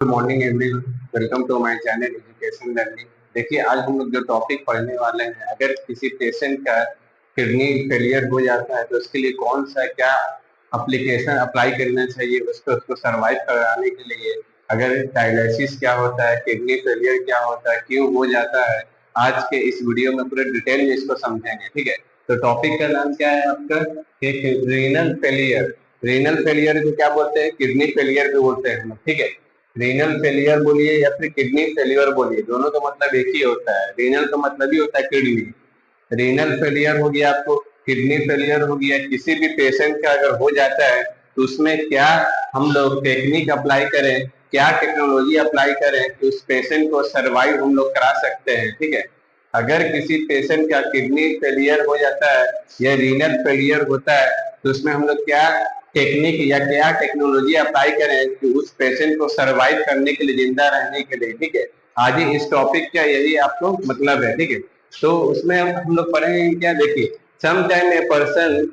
Good morning everyone, welcome to my channel education learning. देखिए, आज हम लोग जो टॉपिक पढ़ने वाले हैं, अगर किसी पेशेंट का किडनी फेलियर हो जाता है तो उसके लिए कौन सा क्या एप्लीकेशन अप्लाई करना चाहिए उसको सरवाइव कराने के लिए। अगर डायलिसिस क्या होता है, किडनी फेलियर क्या होता है, क्यों हो जाता है, आज के इस वीडियो में पूरे डिटेल में इसको समझेंगे। ठीक है, तो टॉपिक का नाम क्या है आपका? Renal failure. रीनल फेलियर को क्या बोलते हैं? किडनी फेलियर को बोलते हैं हम लोग। ठीक है, रीनल फेलियर बोलिए या फिर किडनी फेलियर बोलिए, दोनों का मतलब एक ही होता है। रीनल का मतलब ही होता है किडनी। रीनल फेलियर हो गया आपको, किडनी फेलियर हो गया। किसी भी पेशेंट का अगर हो जाता है तो उसमें क्या हम लोग टेक्निक अप्लाई करें, क्या टेक्नोलॉजी अप्लाई करें कि उस पेशेंट को सर्वाइव हम लोग करा सकते हैं। ठीक है, अगर किसी पेशेंट का किडनी फेलियर हो जाता है या रीनल फेलियर होता है तो उसमें हम लोग क्या टेक्निक या क्या टेक्नोलॉजी अप्लाई करें कि उस पेशेंट को सरवाइव करने के लिए, जिंदा रहने के लिए। ठीक है, आज ही इस टॉपिक का यही आपको मतलब है। ठीक है, तो उसमें हम लोग पढ़ेंगे क्या। देखिए, some time a person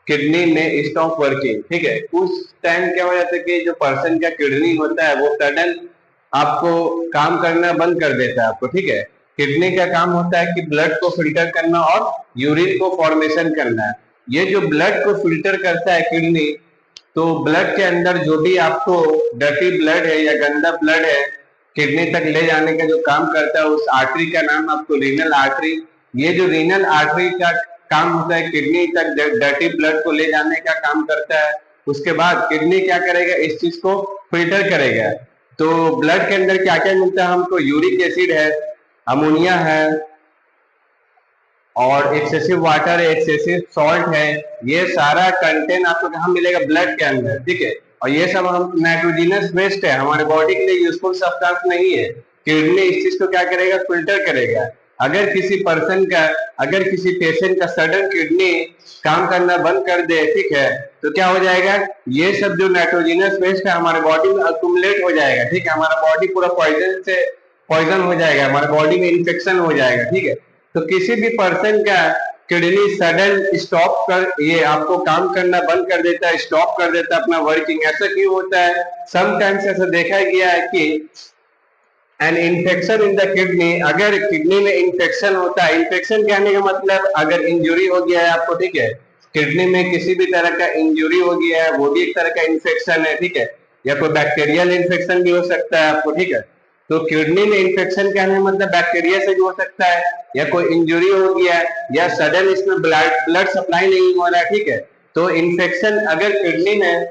kidney में स्टॉप वर्किंग। ठीक है, उस टाइम क्या हो जाता है कि जो पर्सन का किडनी होता है वो सडन आपको काम करना बंद कर देता है आपको। ठीक है, किडनी का काम होता है कि ब्लड को फिल्टर करना और यूरिन को फॉर्मेशन करना है। ये जो ब्लड को फिल्टर करता है किडनी, तो ब्लड के अंदर जो भी आपको डर्टी ब्लड है या गंदा ब्लड है किडनी तक ले जाने का जो काम करता है, उस आर्टरी का नाम आपको रीनल आर्टरी। ये जो रीनल आर्टरी का काम होता है किडनी तक डर्टी ब्लड को ले जाने का काम करता है। उसके बाद किडनी क्या करेगा, इस चीज को फिल्टर करेगा। तो ब्लड के अंदर क्या क्या मिलता है हमको? यूरिक एसिड है, अमोनिया है, और एक्सेसिव वाटर है, एक्सेसिव सॉल्ट है। ये सारा कंटेंट आपको कहाँ मिलेगा? ब्लड के अंदर। ठीक है, और ये सब हम नाइट्रोजिनस वेस्ट है, हमारे बॉडी के लिए यूजफुल सब्सटेंस नहीं है। किडनी इस चीज को क्या करेगा? फिल्टर करेगा। अगर किसी पर्सन का, अगर किसी पेशेंट का सडन किडनी काम करना बंद कर दे, ठीक है, तो क्या हो जाएगा? ये सब जो नाइट्रोजिनस वेस्ट है हमारे बॉडी में अक्यूमुलेट हो जाएगा। ठीक है, हमारा बॉडी पूरा पॉइजन हो जाएगा, हमारे बॉडी में इन्फेक्शन हो जाएगा। ठीक है, तो किसी भी पर्सन का किडनी सडन स्टॉप कर, ये आपको काम करना बंद कर देता है, स्टॉप कर देता है अपना वर्किंग। ऐसा क्यों होता है? समटाइम्स ऐसा देखा गया है कि N infection in the kidney, अगर किडनी में इन्फेक्शन होता है, इन्फेक्शन कहने का मतलब अगर इंजुरी हो गया है आपको, ठीक है, किडनी में किसी भी तरह का इंजुरी हो गया है, वो भी एक तरह का इन्फेक्शन है। ठीक है, या कोई बैक्टीरियल इन्फेक्शन भी हो सकता है आपको। ठीक है, तो किडनी में इन्फेक्शन कहने का मतलब बैक्टीरिया से भी हो सकता है, या कोई इंजुरी हो गया है, या सडन इसमें ब्लड सप्लाई नहीं हो रहा है। ठीक है, तो इन्फेक्शन अगर किडनी में,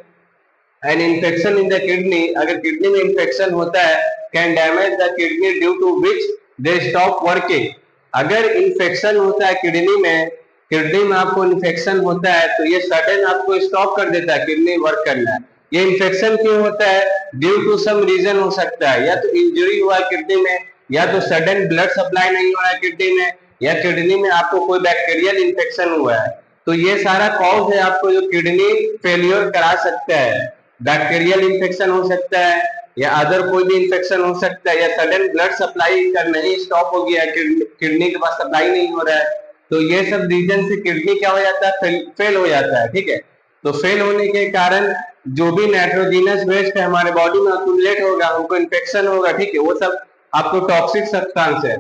an infection in the kidney, अगर किडनी में इन्फेक्शन होता है, can damage the kidney due to which they stop working. अगर इन्फेक्शन होता है किडनी में, किडनी में आपको इन्फेक्शन होता है तो ये सडन आपको स्टॉप कर देता है किडनी वर्क करना। ये इन्फेक्शन क्यों होता है? ड्यू टू सम रीजन हो सकता है, या तो इंजरी हुआ है किडनी में, या तो सडन ब्लड सप्लाई नहीं हो रहा है किडनी में, या किडनी में आपको कोई बैक्टीरियल इन्फेक्शन हुआ है। तो ये सारा कॉज है आपको जो किडनी फेलियर करा सकता है। बैक्टीरियल इन्फेक्शन हो सकता है, या अदर कोई भी इन्फेक्शन हो सकता है, या सडन ब्लड सप्लाई करना ही स्टॉप हो गया, किडनी के पास सप्लाई नहीं हो रहा है। तो ये सब रीजन से किडनी क्या हो जाता है? फेल हो जाता है। ठीक है, तो फेल होने के कारण जो भी नाइट्रोजिनस वेस्ट है हमारे बॉडी में अक्यूमुलेट होगा, हमको इन्फेक्शन होगा। ठीक है, वो सब आपको टॉक्सिक सब्सटेंस है।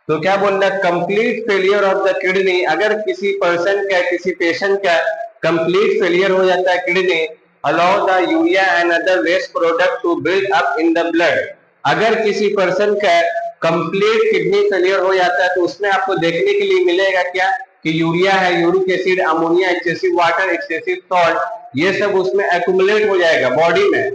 तो क्या बोल रहा है? Complete failure of the kidney. अगर किसी पर्सन का, किसी पेशेंट का कंप्लीट फेलियर हो जाता है kidney, allow the urea and other waste product to build up in the blood. अगर किसी पर्सन का कंप्लीट किडनी फेलियर हो जाता है तो उसमें आपको देखने के लिए मिलेगा क्या कि यूरिया है, uric acid, ammonia, excessive water, excessive salt, ये सब उसमें एक्यूमुलेट हो जाएगा बॉडी में।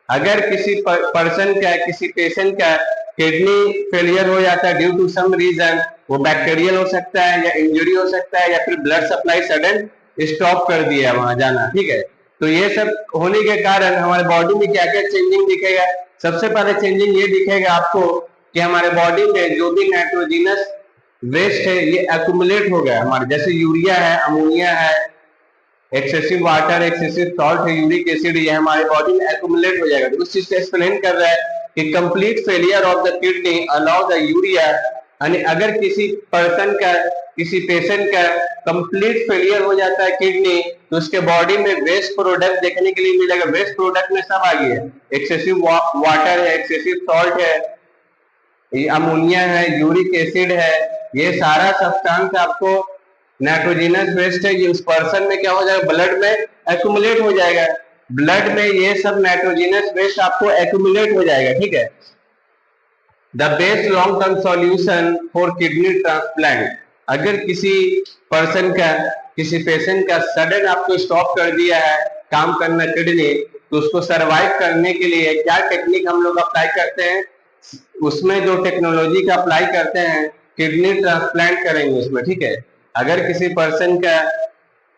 अगर किसी पर्सन का, किसी पेशेंट का किडनी फेलियर हो जाता है ड्यू टू सम रीजन, वो बैक्टीरियल हो सकता है, या इंजरी हो सकता है, या फिर ब्लड सप्लाई सडन स्टॉप कर दिया वहां जाना। ठीक है, तो ये सब होने के कारण हमारे बॉडी में क्या क्या चेंजिंग दिखेगा? सबसे पहले चेंजिंग ये दिखेगा आपको कि हमारे बॉडी में जो भी नाइट्रोजिनस वेस्ट है ये एक्यूमुलेट हो गया हमारे, जैसे यूरिया है, अमोनिया है, एक्सेसिव वाटर, एक्सेसिव सॉल्ट है, यूरिक एसिड, ये हमारे बॉडी में एक्यूमुलेट हो जाएगा। तो उस चीज से एक्सप्लेन कर रहा है कि complete failure of the kidney allow the urea यानी अगर किसी पर्सन का, किसी पेशेंट का कंप्लीट फेलियर हो जाता है किडनी, तो उसके बॉडी में वेस्ट प्रोडक्ट देखने के लिए मिलेगा। वेस्ट प्रोडक्ट में सब आ गया, एक्सेसिव वाटर है, एक्सेसिव सॉल्ट है, ये अमोनिया है, यूरिक एसिड है, ये सारा सब्सटेंस आपको नाइट्रोजनस वेस्ट है, ये उस पर्सन में क्या हो जाएगा, ब्लड में एक्यूमुलेट हो जाएगा। ब्लड में ये सब नाइट्रोजनस वेस्ट आपको एक्यूमुलेट हो जाएगा, ठीक है। The best long term solution for kidney transplant, अगर किसी पर्सन का, किसी पेशेंट का सडन आपको स्टॉप कर दिया है काम करना किडनी, तो उसको सरवाइव करने के लिए क्या टेक्निक हम लोग अप्लाई करते हैं, उसमें जो टेक्नोलॉजी का अप्लाई करते हैं, किडनी ट्रांसप्लांट करेंगे उसमें, ठीक है। अगर किसी पर्सन का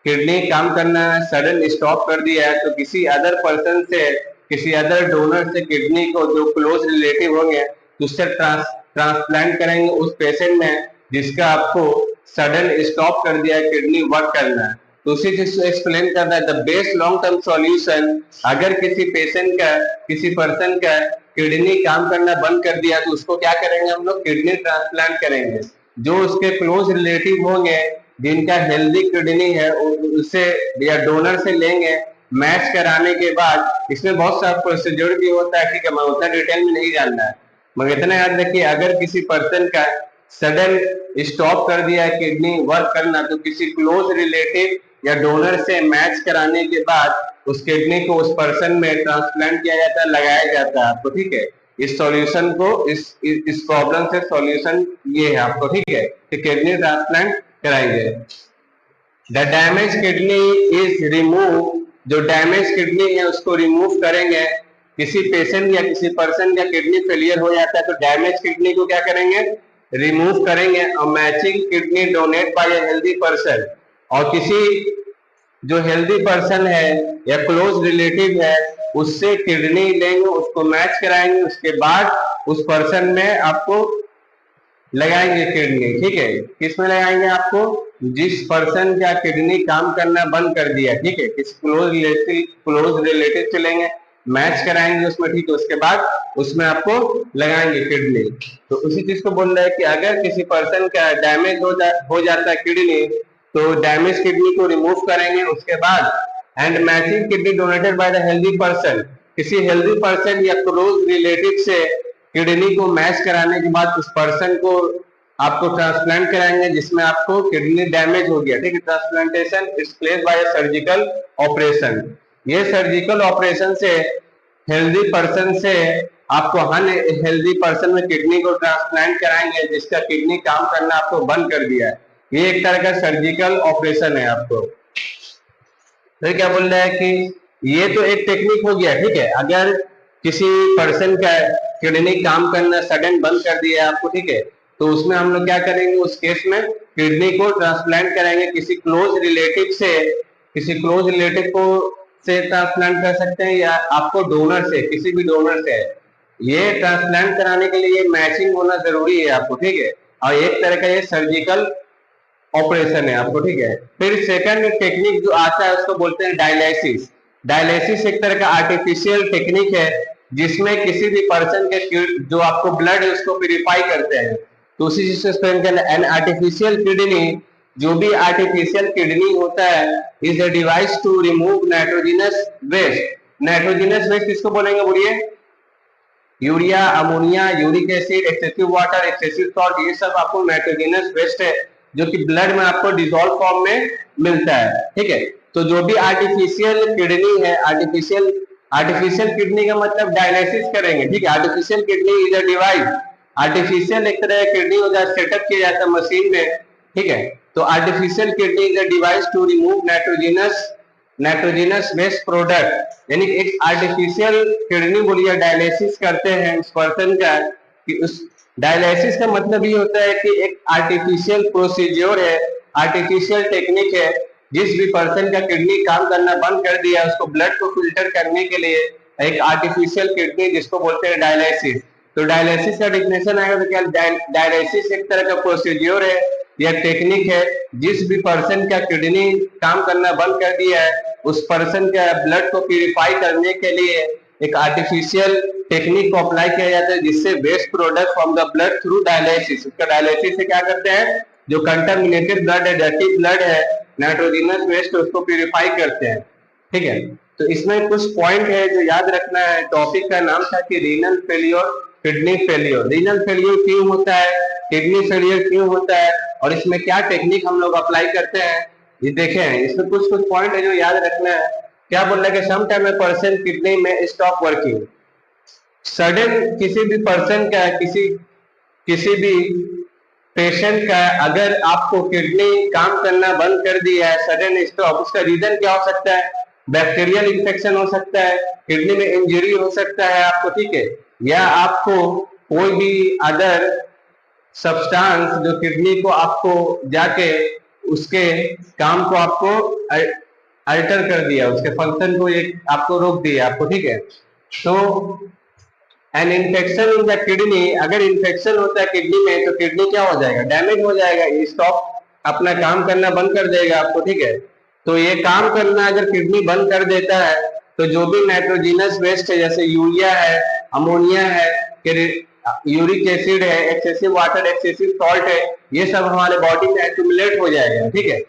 किडनी काम करना सडन स्टॉप कर दिया है, तो किसी अदर पर्सन से, किसी अदर डोनर से किडनी को, जो क्लोज रिलेटिव होंगे, उससे ट्रांसप्लांट करेंगे उस पेशेंट में जिसका आपको सडन स्टॉप कर दिया है किडनी वर्क करना। तो उसी चीज को एक्सप्लेन करना है, the best long term solution, अगर किसी पेशेंट का, किसी पर्सन का किडनी काम करना बंद कर दिया, तो उसको क्या करेंगे हम लोग, किडनी ट्रांसप्लांट करेंगे। जो उसके क्लोज रिलेटिव होंगे जिनका हेल्दी किडनी है, उससे या डोनर से लेंगे, मैच कराने के बाद इसमें बहुत सारा प्रोसीजर भी होता है, ठीक है, मैं उतना डिटेल में नहीं जानना है, मगर इतना याद रखिए, अगर किसी पर्सन का सडन स्टॉप कर दिया है किडनी वर्क करना, तो किसी क्लोज रिलेटिव या डोनर से मैच कराने के बाद उस किडनी को उस पर्सन में ट्रांसप्लांट किया जाता है, लगाया जाता है आपको, ठीक है। इस सॉल्यूशन को, इस प्रॉब्लम से सॉल्यूशन ये है आपको, ठीक है, कि किडनी ट्रांसप्लांट कराएंगे। The damage kidney is remove, जो डैमेज किडनी है उसको रिमूव करेंगे। किसी पेशेंट या किसी पर्सन का किडनी फेलियर हो जाता है, तो डैमेज किडनी को क्या करेंगे, रिमूव करेंगे, और matching kidney donate by a healthy person, और किसी जो हेल्दी पर्सन है या क्लोज रिलेटिव है उससे किडनी लेंगे, उसको मैच कराएंगे, उसके बाद उस पर्सन में आपको लगाएंगे किडनी, ठीक है। किसमें लगाएंगे आपको, जिस पर्सन का किडनी काम करना बंद कर दिया, ठीक है, किस क्लोज रिलेटिव से लेंगे, मैच कराएंगे उसमें, ठीक है, उसके बाद उसमें आपको लगाएंगे किडनी। तो उसी चीज को बोल रहा है कि अगर किसी पर्सन का डैमेज हो जाता है किडनी, तो डैमेज किडनी को रिमूव करेंगे, उसके बाद and matching kidney donated by the healthy person, किसी हेल्दी पर्सन या क्लोज रिलेटिव से किडनी को मैच कराने के बाद उस पर्सन को आपको ट्रांसप्लांट कराएंगे जिसमें आपको किडनी डैमेज हो गया, ठीक है। Transplantation is place by surgical operation, ये सर्जिकल ऑपरेशन से हेल्दी पर्सन से आपको हेल्दी पर्सन में किडनी को ट्रांसप्लांट कराएंगे जिसका किडनी काम करना आपको बंद कर दिया है। ये एक तरह का सर्जिकल ऑपरेशन है आपको। तो क्या बोल रहा है कि ये तो एक टेक्निक हो गया, ठीक है। अगर किसी पर्सन का किडनी काम करना सडन बंद कर दिया आपको, ठीक है, तो उसमें हम लोग क्या करेंगे, उस केस में किडनी को ट्रांसप्लांट करेंगे किसी क्लोज रिलेटिव से, किसी क्लोज रिलेटिव को से ट्रांसप्लांट कर सकते हैं, या आपको डोनर से, किसी भी डोनर से। ये ट्रांसप्लांट कराने के लिए मैचिंग होना जरूरी है आपको, ठीक है, और एक तरह का ये सर्जिकल ऑपरेशन है आपको, ठीक है। फिर सेकंड टेक्निक जो आता है उसको बोलते हैं डायलिसिस। डायलिसिस एक तरह का आर्टिफिशियल टेक्निक है जिसमें किसी भी पर्सन के जो आपको ब्लड है उसको प्यूरिफाई करते हैं। तो उसी चीज से एक्सप्लेन करना, एन आर्टिफिशियल किडनी, जो भी आर्टिफिशियल किडनी होता है, is a device to remove nitrogenous waste. Nitrogenous waste किसको बोलेंगे, बोलिए, urea, ammonia, uric acid, excessive water, excessive salt, ये सब आपको नाइट्रोजनस वेस्ट है जो कि ब्लड में आपको डिसॉल्व फॉर्म में मिलता है, ठीक है। तो जो भी आर्टिफिशियल किडनी है, आर्टिफिशियल किडनी का मतलब डायलिसिस करेंगे, ठीक है। Artificial kidney is a device, artificial एक तरह का किडनी होता है, सेटअप किया जाता है मशीन में, ठीक है। तो artificial kidney is a device to remove nitrogenous waste product, यानी एक आर्टिफिशियल किडनी बोलिए डायलिसिस करते हैं उस पर्सन का, कि उस डायलिसिस का मतलब ये होता है कि एक आर्टिफिशियल प्रोसीजर है, आर्टिफिशियल टेक्निक है, जिस भी पर्सन का किडनी काम करना बंद कर दिया उसको ब्लड को फिल्टर करने के लिए एक आर्टिफिशियल किडनी जिसको बोलते हैं डायलिसिस। तो डायलिसिस का डिफिनेशन आएगा तो क्या, डायलिसिस एक तरह का प्रोसीजर है या टेक्निक है, जिस भी पर्सन का किडनी काम करना बंद कर दिया है उस पर्सन का ब्लड को प्यूरिफाई करने के लिए एक आर्टिफिशियल टेक्निक को अप्लाई किया जाता है जिससे waste product from the blood through dialysis, उसका डायलिसिस से क्या करते हैं, जो कंटामिनेटेड ब्लड है, डर्टी ब्लड है, नाइट्रोजिनस वेस्ट, उसको प्यूरिफाई करते हैं। ठीक है, तो इसमें कुछ पॉइंट है जो याद रखना है। टॉपिक का नाम था कि renal failure, kidney failure. Renal failure क्यों होता है, किडनी फेलियर क्यों होता है, और इसमें क्या टेक्निक हम लोग अप्लाई करते हैं, ये देखें। इसमें कुछ कुछ पॉइंट है जो याद रखना है। क्या बोल रहा है कि some time a person kidney में स्टॉप वर्किंग। सडन किसी भी पर्सन का, किसी भी पेशेंट का अगर आपको किडनी काम करना बंद कर दिया है, सडन स्टॉप, उसका रीजन क्या हो सकता है, बैक्टीरियल इन्फेक्शन हो सकता है, किडनी में इंजरी हो सकता है आपको, ठीक है, या आपको कोई भी अदर सब्सटेंस जो किडनी को आपको जाके उसके काम को आपको अल्टर कर दिया, उसके फंक्शन को एक आपको रोक दिया आपको, ठीक है। तो N infection in the kidney, अगर इन्फेक्शन होता है किडनी में तो किडनी क्या हो जाएगा, डैमेज हो जाएगा, ये स्टॉप अपना काम करना बंद कर देगा आपको, ठीक है। तो ये काम करना अगर किडनी बंद कर देता है तो जो भी नाइट्रोजिनस वेस्ट है, जैसे यूरिया है, अमोनिया है, यूरिक एसिड है, एक्सेसिव वाटर, एक्सेसिव सॉल्ट है, ये सब हमारे बॉडी में एक्यूमुलेट हो जाएगा, ठीक है।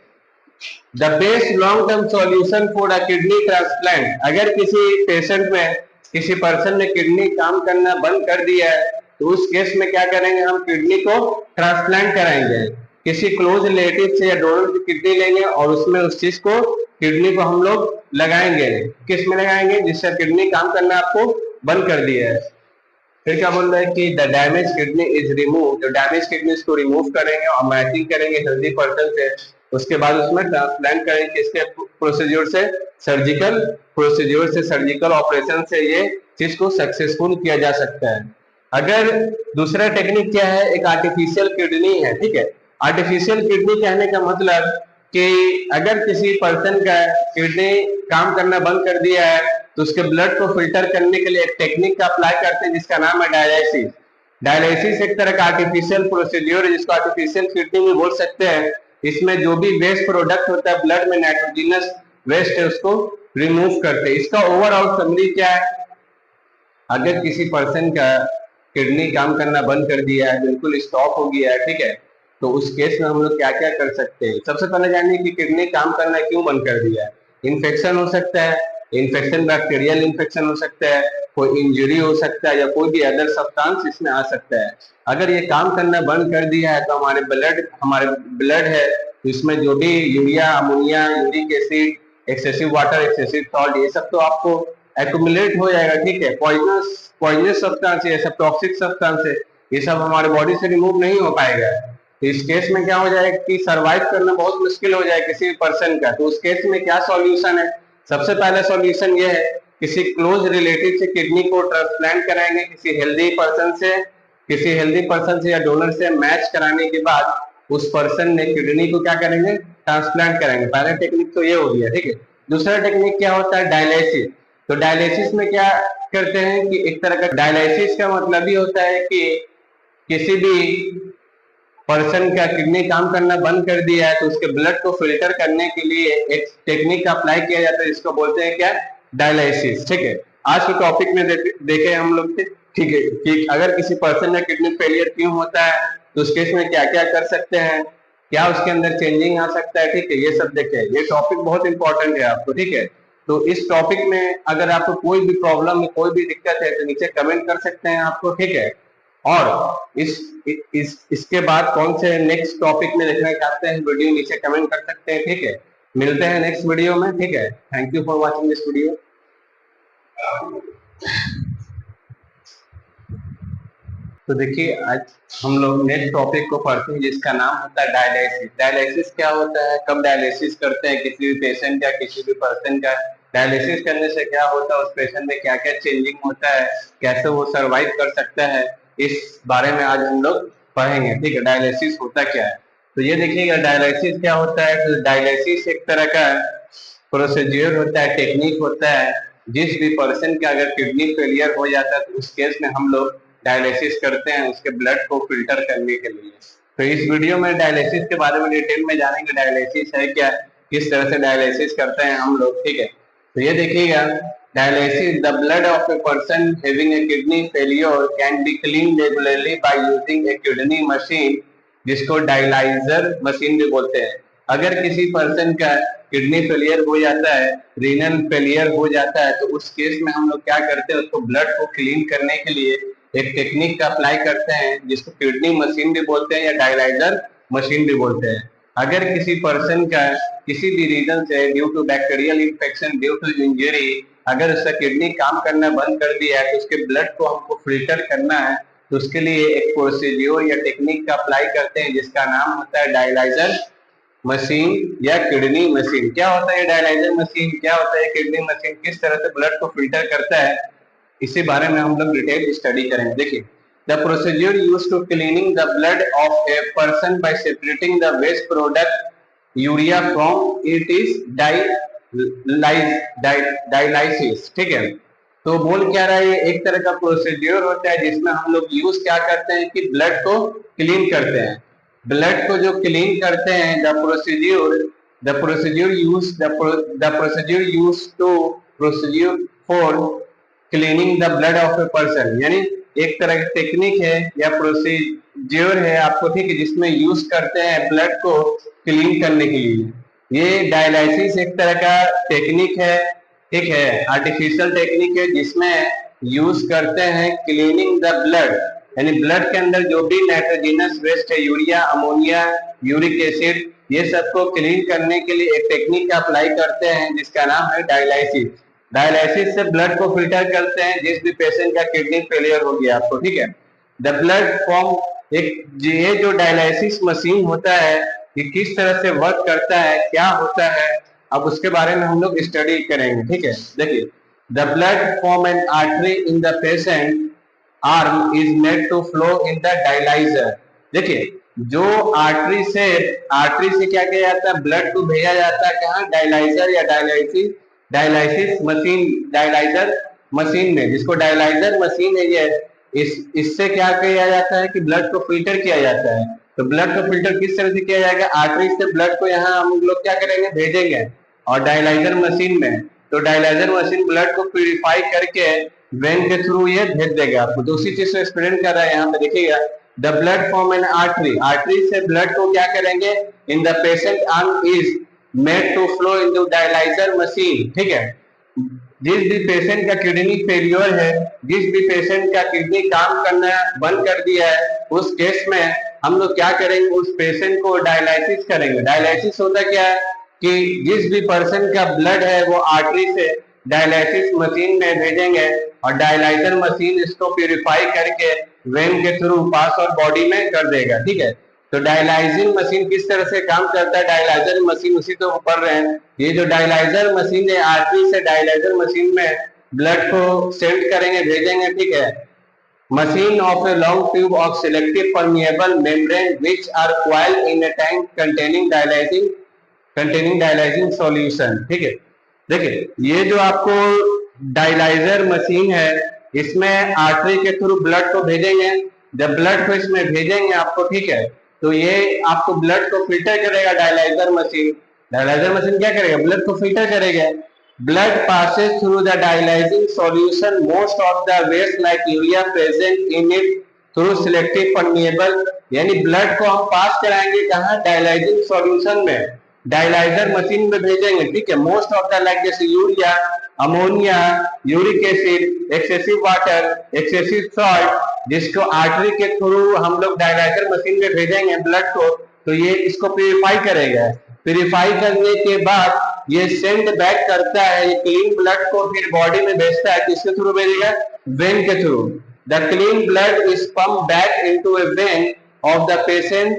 The best long term solution for a kidney transplant, अगर किसी पेशेंट में, किसी पर्सन ने किडनी काम करना बंद कर दिया है तो उस केस में क्या करेंगे, हम किडनी को ट्रांसप्लांट कराएंगे, किसी क्लोज रिलेटिव से या डोनर की किडनी लेंगे और उसमें उस चीज को, किडनी को हम लोग लगाएंगे। किस में लगाएंगे, जिससे किडनी काम करना आपको बंद कर दिया है। फिर क्या बोल रहा है कि the damage kidney is remove, जो डैमेज किडनी को रिमूव करेंगे और मैचिंग करेंगे हेल्दी पर्सन से, उसके बाद उसमें ट्रांसप्लांट करेंगे, इसके प्रोसीड्यूर से, सर्जिकल प्रोसीड्यूर से, सर्जिकल ऑपरेशन से ये चीज को सक्सेसफुल किया जा सकता है। अगर दूसरा टेक्निक क्या है, एक आर्टिफिशियल किडनी है, ठीक है। आर्टिफिशियल किडनी कहने का मतलब कि अगर किसी पर्सन का किडनी काम करना बंद कर दिया है तो उसके ब्लड को फिल्टर करने के लिए एक टेक्निक का अप्लाई करते हैं जिसका नाम है डायलिसिस। डायलिसिस एक तरह का आर्टिफिशियल प्रोसीड्यूर है जिसको आर्टिफिशियल किडनी भी बोल सकते हैं। इसमें जो भी वेस्ट प्रोडक्ट होता है ब्लड में, नाइट्रोजिनस वेस्ट है, उसको रिमूव करते हैं। इसका ओवरऑल समरी क्या है, अगर किसी पर्सन का किडनी काम करना बंद कर दिया है, बिल्कुल स्टॉप हो गया है, ठीक है, तो उस केस में हम लोग क्या क्या कर सकते हैं। सबसे पहले जानिए कि किडनी काम करना क्यों बंद कर दिया है। इन्फेक्शन हो सकता है, इन्फेक्शन बैक्टीरियल इन्फेक्शन हो सकता है, कोई इंजरी हो सकता है, या कोई भी अदर सब्सटेंस इसमें आ सकता है। अगर ये काम करना बंद कर दिया है तो हमारे ब्लड है, इसमें जो भी urea, ammonia, uric acid, excessive water, excessive salt, ये सब तो आपको एक्यूमुलेट हो जाएगा, ठीक है। पॉइजनस सब्सटेंस, ये सब टॉक्सिक सब्सटेंस है, ये सब हमारे बॉडी से रिमूव नहीं हो पाएगा। तो इस केस में क्या हो जाएगा कि सरवाइव करना बहुत मुश्किल हो जाए किसी भी पर्सन का। तो उस केस में क्या सॉल्यूशन है, सबसे पहला सॉल्यूशन ये है, किसी क्लोज रिलेटिव से किडनी को ट्रांसप्लांट कराएंगे, किसी हेल्दी पर्सन से या डोनर से मैच कराने के बाद उस पर्सन ने किडनी को क्या करेंगे, ट्रांसप्लांट कराएंगे। पहला टेक्निक तो ये हो गया, ठीक है। दूसरा टेक्निक क्या होता है, डायलिसिस। तो डायलिसिस में क्या करते हैं कि एक तरह का, डायलिसिस का मतलब ही होता है कि किसी भी पर्सन का किडनी काम करना बंद कर दिया है तो उसके ब्लड को फिल्टर करने के लिए एक टेक्निक अप्लाई किया जाता है जिसको बोलते हैं क्या, डायलिसिस, ठीक है। आज के टॉपिक में देखे हम लोग, ठीक है, कि अगर किसी पर्सन में किडनी फेलियर क्यों होता है तो उस केस में क्या क्या कर सकते हैं, क्या उसके अंदर चेंजिंग आ सकता है, ठीक है, ये सब देखे। ये टॉपिक बहुत इंपॉर्टेंट है आपको, ठीक है। तो इस टॉपिक में अगर आपको कोई भी प्रॉब्लम है, कोई भी दिक्कत है तो नीचे कमेंट कर सकते हैं आपको, ठीक है। और इसके बाद कौन से नेक्स्ट टॉपिक में देखना चाहते हैं वीडियो नीचे कमेंट कर सकते हैं, ठीक है। मिलते हैं नेक्स्ट वीडियो में, ठीक है। Thank you for watching this video. तो देखिए आज हम लोग नेक्स्ट टॉपिक को पढ़ते हैं जिसका नाम होता है डायलिसिस। डायलिसिस क्या होता है, कब डायलिसिस करते हैं किसी भी पेशेंट का, किसी भी पर्सन का, डायलिसिस करने से क्या होता है, उस पेशेंट में क्या क्या चेंजिंग होता है, कैसे वो सरवाइव कर सकता है, इस बारे में आज हम लोग पढ़ेंगे, ठीक है। डायलिसिस होता क्या है, तो ये देखिएगा डायलिसिस क्या होता है। तो डायलिसिस एक तरह का प्रोसीजर होता है, टेक्निक होता है, जिस भी पर्सन का अगर किडनी फेलियर हो जाता है तो उस केस में हम लोग डायलिसिस करते हैं उसके ब्लड को फिल्टर करने के लिए। तो इस वीडियो में डायलिसिस के बारे में डिटेल में जानेंगे, डायलिसिस है क्या, किस तरह से डायलिसिस करते हैं हम लोग, ठीक है। तो ये देखिएगा Dialysis, the blood of a person having a kidney failure can be cleaned regularly by using a kidney machine, जिसको डायलाइजर मशीन भी बोलते हैं। अगर किसी पर्सन का किडनी फेलियर हो जाता है, रीनल फेलियर हो जाता है, तो उस केस में हम लोग क्या करते हैं, उसको ब्लड को क्लीन करने के लिए एक टेक्निक का अप्लाई करते हैं, जिसको किडनी मशीन भी बोलते हैं या डायलाइजर मशीन भी बोलते हैं। अगर किसी पर्सन का किसी भी रीजन से due to bacterial infection, due to injury, अगर उसका किडनी काम करना बंद कर दिया है, तो उसके ब्लड को हमको फिल्टर करना है, तो उसके लिए एक प्रोसीड्योर या टेक्निक का अप्लाई करते हैं, जिसका नाम होता है डायलाइजर मशीन या किडनी मशीन। क्या होता है डायलाइजर मशीन, क्या होता है किडनी मशीन, किस तरह से ब्लड को फिल्टर करता है, इसी बारे में हम लोग डिटेल स्टडी करेंगे। देखिए, the procedure used to cleaning the blood of a person by separating the waste product urea from it is dialysis. ठीक है, तो बोल क्या रहा है, ये एक तरह का प्रोसीड्योर होता है जिसमें हम लोग यूज क्या करते हैं कि ब्लड को क्लीन करते हैं। ब्लड को जो क्लीन करते हैं, the procedure use to procedure for cleaning the blood of a person, यानी एक तरह की टेक्निक है या प्रोसीजर है आपको, ठीक है, जिसमें यूज करते हैं ब्लड को क्लीन करने के लिए। ये डायलाइसिस एक तरह का टेक्निक है, ठीक है, आर्टिफिशियल टेक्निक है, जिसमें यूज करते हैं क्लीनिंग द ब्लड, यानी ब्लड के अंदर जो भी नाइट्रोजनस वेस्ट है, यूरिया, अमोनिया, यूरिक एसिड, ये सबको क्लीन करने के लिए एक टेक्निक का अप्लाई करते हैं, जिसका नाम है डायलाइसिस। डायलाइसिस से ब्लड को फिल्टर करते हैं जिस भी पेशेंट का किडनी फेलियर हो गया आपको, ठीक है। द ब्लड फॉर्म, एक ये जो डायलाइसिस मशीन होता है, ये किस तरह से वर्क करता है, क्या होता है, अब उसके बारे में हम लोग स्टडी करेंगे, ठीक है। देखिए, the blood form an artery in the patient arm is made to flow in the dialyser. देखिए, जो आर्टरी से क्या किया जाता है, ब्लड को भेजा जाता है कहाँ, डायलाइजर या डायलाइसिस मशीन, डायलाइजर मशीन में, जिसको डायलाइजर मशीन है ये, इससे क्या किया जाता है कि ब्लड को फिल्टर किया जाता है। तो ब्लड को फिल्टर किस तरह से किया जाएगा, आर्टरी से ब्लड को यहाँ हम लोग क्या करेंगे, भेजेंगे, और डायलाइजर मशीन में, तो डायलाइजर मशीन ब्लड को प्यूरिफाई करके वेन के थ्रू ये भेज देगा आपको। तो उसी चीज को एक्सप्लेन कर रहा है यहाँ पे, देखिएगा, the blood form an artery, artery से ब्लड को क्या करेंगे, in the patient arm is made to flow into dialyser machine, ठीक है। जिस भी पेशेंट का किडनी फेलियर है, जिस भी पेशेंट का किडनी काम करना बंद कर दिया है, उस केस में हम लोग क्या करेंगे, उस पेशेंट को डायलाइसिस करेंगे। डायलाइसिस होता क्या है कि जिस भी पर्सन का ब्लड है वो आर्टरी से डायलाइसिस मशीन में भेजेंगे, और डायलाइजर मशीन इसको प्यूरिफाई करके वेन के थ्रू पास और बॉडी में कर देगा, ठीक है। तो डायलाइजिंग मशीन किस तरह से काम करता है, डायलाइजर मशीन उसी तो पढ़ रहे हैं। ये जो डायलाइजर मशीन है, आर्टरी से डायलाइजर मशीन में ब्लड को सेंड करेंगे, भेजेंगे, ठीक है। Machine of a long tube of selective permeable membrane which are coiled in a tank containing dialysing solution, ठीक है। देखिए, ये जो आपको डायलाइजर मशीन है, इसमें आर्टरी के थ्रू ब्लड को भेजेंगे, जब ब्लड को इसमें भेजेंगे आपको, ठीक है, तो ये आपको ब्लड को फिल्टर करेगा डायलाइजर मशीन। डायलाइजर मशीन क्या करेगा, ब्लड को फिल्टर करेगा। Blood passes through the dialyzing solution most of the waste like urea present in it through selective permeable, यानी ब्लड को हम पास कराएंगे कहाँ, डायलाइजिंग सॉल्यूशन में, डायलाइजर मशीन में भेजेंगे, ठीक है। मोस्ट ऑफ द लाइक जैसे urea, ammonia, uric acid, excessive water, excessive salt, जिसको आर्टरी के थ्रू हम लोग डायलाइजर मशीन में भेजेंगे ब्लड को, तो ये इसको प्यूरिफाई करेगा। प्यूरिफाई करने के बाद ये सेंड बैक करता है, ये क्लीन ब्लड को फिर बॉडी में भेजता है, किसके थ्रू भेजेगा, वेन के through. The clean blood is pump back into A when of the patient,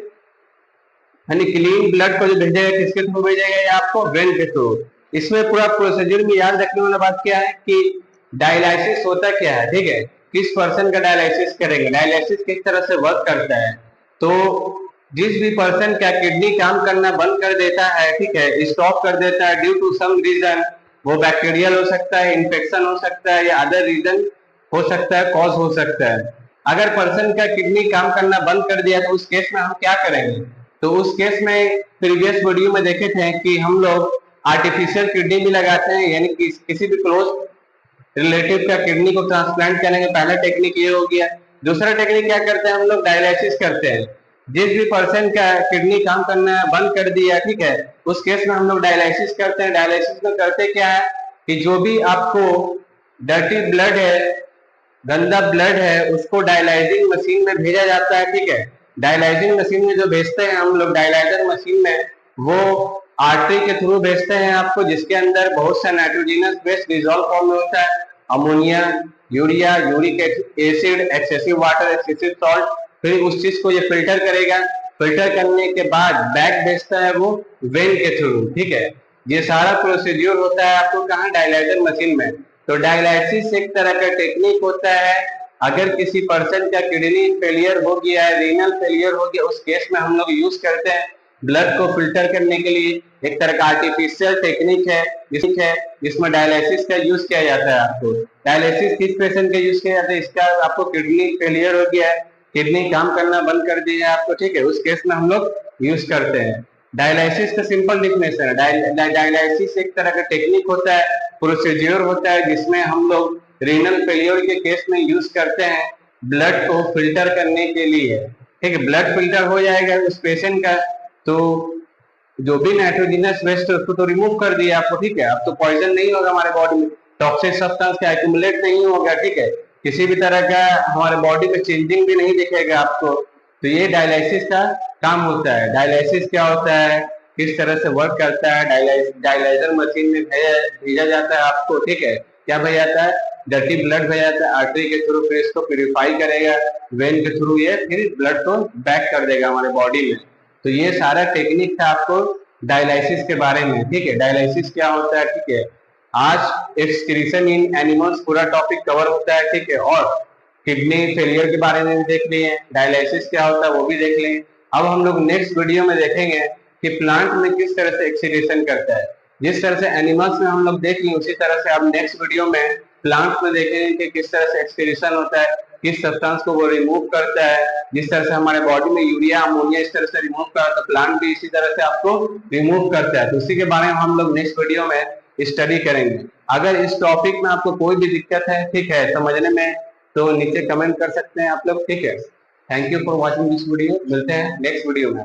यानी क्लीन ब्लड को जो भेजेगा किसके थ्रू भेजेगा, ये आपको वेन के थ्रू। इसमें पूरा प्रोसीजर में याद रखने वाला बात क्या है कि डायलाइसिस होता क्या है, ठीक है, किस पर्सन का डायलाइसिस करेंगे, डायलाइसिस किस तरह से वर्क करता है। तो जिस भी पर्सन का किडनी काम करना बंद कर देता है, ठीक है, स्टॉप कर देता है ड्यू टू सम रीजन, वो बैक्टीरियल हो सकता है, इन्फेक्शन हो सकता है, या अदर रीजन हो सकता है, कॉज हो सकता है। अगर पर्सन का किडनी काम करना बंद कर दिया, तो उस केस में हम क्या करेंगे, तो उस केस में प्रीवियस वीडियो में देखे थे कि हम लोग आर्टिफिशियल किडनी भी लगाते हैं, यानी कि किसी भी क्लोज रिलेटिव का किडनी को ट्रांसप्लांट करने का पहला टेक्निक ये हो गया। दूसरा टेक्निक क्या करते हैं हम लोग, डायलिसिस करते हैं। जिस भी पर्सन का किडनी काम करना बंद कर दिया, ठीक है, उस केस में हम लोग डायलिसिस करते हैं। डायलिसिस में करते क्या है कि जो भी आपको डर्टी ब्लड है, गंदा ब्लड है, उसको डायलाइजिंग मशीन में भेजा जाता है, ठीक है। डायलाइजिंग मशीन में जो भेजते हैं हम लोग डायलाइजर मशीन में, वो आर्टरी के थ्रू भेजते हैं आपको, जिसके अंदर बहुत सा नाइट्रोजनस वेस्ट डिजोल्व फॉर्म में होता है, ammonia, urea, uric acid, excessive water, excessive salt. फिर उस चीज को ये फिल्टर करेगा। फिल्टर करने के बाद बैक भेजता है वो वेन के थ्रू, ठीक है। ये सारा प्रोसीड्यूर होता है आपको कहाँ, डायलाइजर मशीन में। तो डायलिसिस एक तरह का टेक्निक होता है। अगर किसी पर्सन का किडनी फेलियर हो गया है, रीनल फेलियर हो गया, उस केस में हम लोग यूज करते हैं ब्लड को फिल्टर करने के लिए। एक तरह का आर्टिफिशियल टेक्निक है जिसमें डायलिसिस का यूज किया जाता है। आपको डायलिसिस किस पेशेंट का यूज किया जाता है, इसका आपको किडनी फेलियर हो गया है, किडनी काम करना बंद कर दिया है आपको, ठीक है, उस केस में हम लोग यूज करते हैं। डायलिसिस का सिंपल डिफिनेशन है, डायलिसिस एक तरह का टेक्निक होता है, प्रोसीड्यूर होता है, जिसमें हम लोग रीनल फेलियर के केस में यूज करते हैं ब्लड को फिल्टर करने के लिए, ठीक है। ब्लड फिल्टर हो जाएगा उस पेशेंट का, तो जो भी नाइट्रोजनस वेस्ट है उसको तो रिमूव कर दिया आपको, ठीक है। अब तो पॉइजन नहीं होगा हमारे बॉडी में, टॉक्सिक सब्सटेंस का एक्यूमुलेट नहीं होगा, ठीक है। किसी भी तरह का हमारे बॉडी में चेंजिंग भी नहीं दिखेगा आपको। तो ये डायलिसिस का काम होता है। डायलिसिस क्या होता है, किस तरह से वर्क करता है, डायलाइजर मशीन में भेजा जाता है आपको, ठीक है। क्या भेजा जाता है, डर्टी ब्लड भेजा जाता है आर्टरी के थ्रू, फिर इसको प्यूरिफाई करेगा वेन के थ्रू, ये फिर ब्लड को बैक कर देगा हमारे बॉडी में। तो ये सारा टेक्निक था आपको डायलिसिस के बारे में, ठीक है। डायलिसिस क्या होता है, ठीक है। आज एक्सक्रीशन इन एनिमल्स पूरा टॉपिक कवर होता है, ठीक है। और किडनी फेलियर के बारे में भी देख लिए, डायलिसिस क्या होता है वो भी देख लें। अब हम लोग नेक्स्ट वीडियो में देखेंगे कि प्लांट में किस तरह से एक्सक्रीशन करता है। जिस तरह से एनिमल्स में हम लोग देख लिए, उसी तरह से अब नेक्स्ट वीडियो में प्लांट में देखेंगे कि किस तरह से एक्सक्रीशन होता है, किस सब्सटेंस को वो रिमूव करता है। जिस तरह से हमारे बॉडी में यूरिया, अमोनिया इस तरह से रिमूव करता है, तो प्लांट भी इसी तरह से आपको रिमूव करता है। तो उसी के बारे में हम लोग नेक्स्ट वीडियो में स्टडी करेंगे। अगर इस टॉपिक में आपको कोई भी दिक्कत है, ठीक है, समझने में, तो नीचे कमेंट कर सकते हैं आप लोग, ठीक है। Thank you for watching this video. मिलते हैं नेक्स्ट वीडियो में।